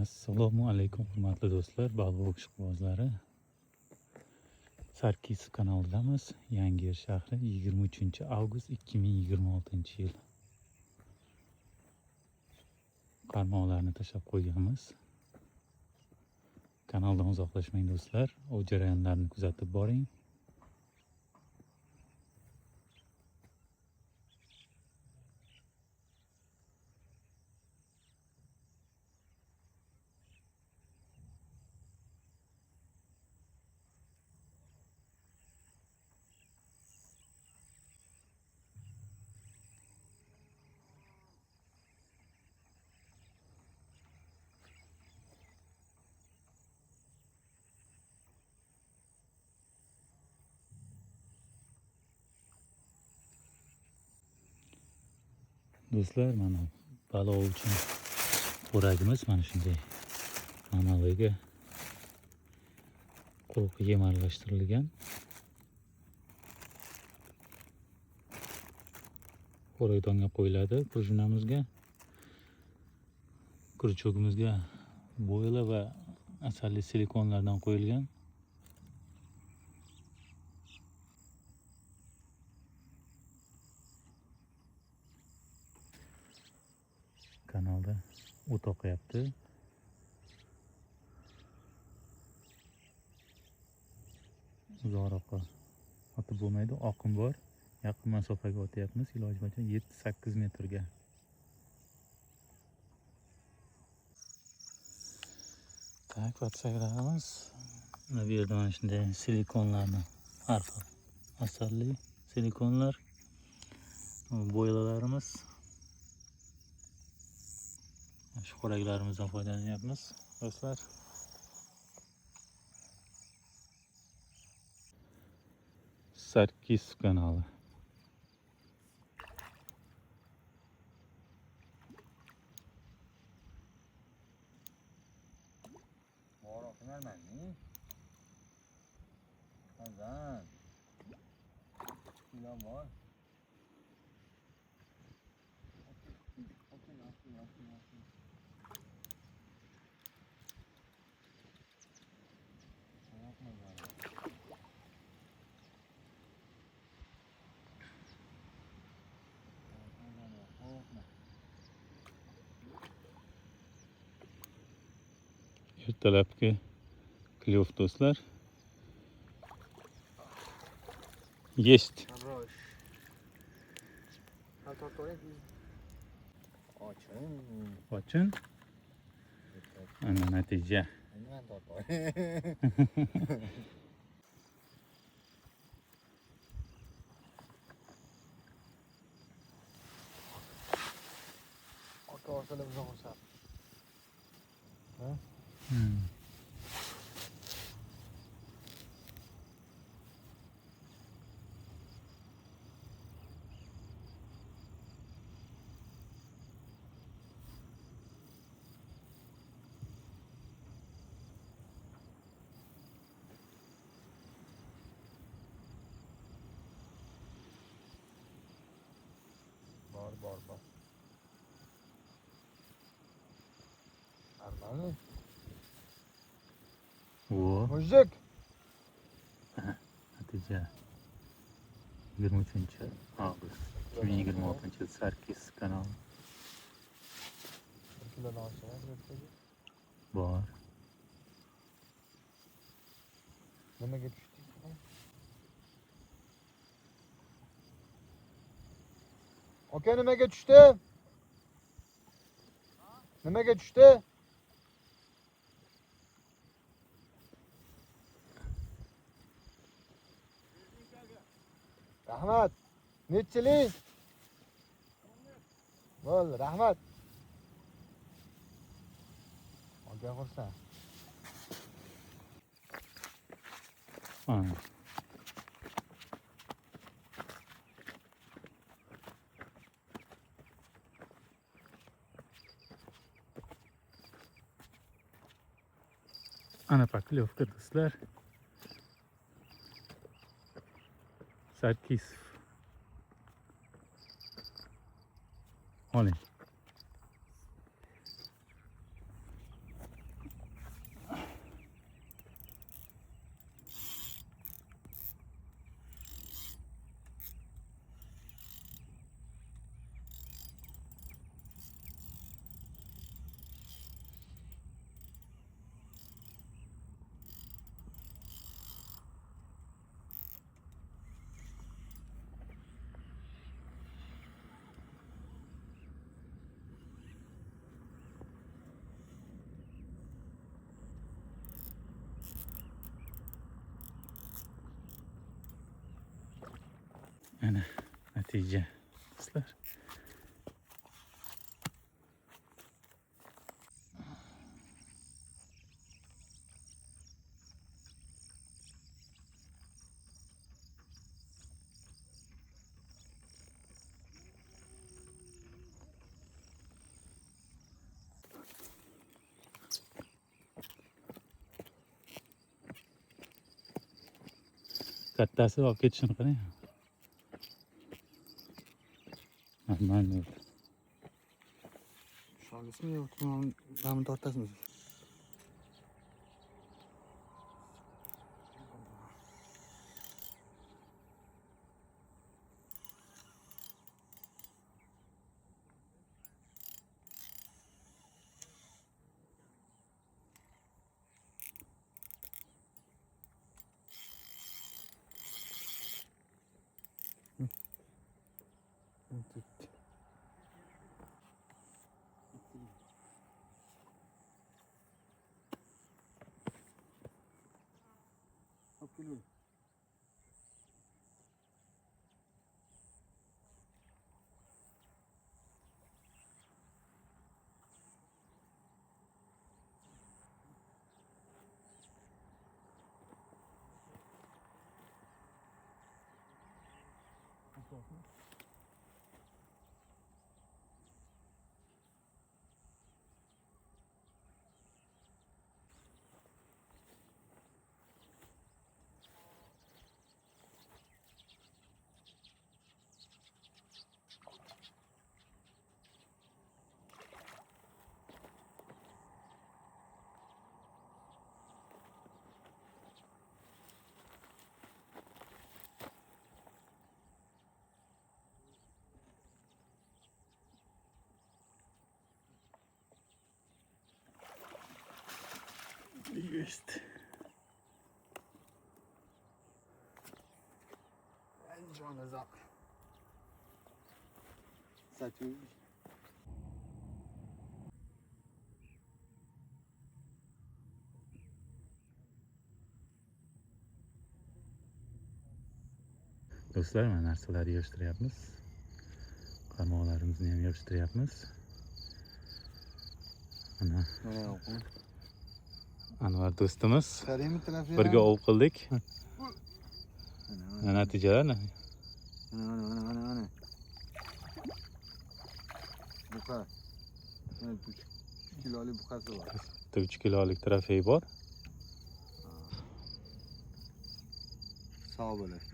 Assalomu alaykum hurmatli do'stlar, baliq ishqibozlari. Sarkisov kanalidamiz. Yangier shahri 23 avgust 2026 yil. Qarmoqlarni tashlab qo'yganmiz. Kanaldan uzoqlashmang do'stlar. O jarayonlarni kuzatib boring. Do'stlar, mana baliq uchun xo'ragimiz mana shunday kanaliga quruq yem aralashtirilgan. Xo'rakdonga qo'yiladi, prujinamizga, kurchogimizga bo'yla va asalli silikonlardan qo'yilgan. Kanalda o't oqyapti. Uzoqroqqa otib bo'lmaydi, oqim bor. Yaqin masofaga otyapmiz, iloji boricha 7-8 metrga. Tak, vatsaklarimiz. Bu yerda mana shunday silikonlarni, har xil asalli silikonlar, bo'ylalarimiz. Shu xo'raklarimizdan foydalanyapmiz do'stlar. Sarkisov kanali. Sazan. Kilo var. Ertalabki klев do'stlar. Есть. Ochun. Ana natija. Bor. Armani. O. Mujik. Natija 23 avgust 2026 yil Sarkisov kanali. Bor. Nimaga tushdik? Aka nimaga tushdi? Nimaga tushdi? Rahmat. Nechchilik? Bo'l, rahmat. Aka xursand. Ana paklyovka do'stlar. Sarkisov. Oling. Mana natija. Sizlar. Kattasi olib ketishini qarang. Normal bo'ldi. Shog'ismi yo'qmi? Namni tortasizmi? Есть. Johnny zaq. Saçı. Do'stlar, mana narsalarni yig'ishtiryapmiz. Qarmoqlarimizni ham yig'ishtiryapmiz. Mana Anvar do'stimiz birga ov qildik. Natijalar Mana. Buqa. 3 kilolik buqasi bor. 3 kilolik trofey bor. Sog' bo'ling.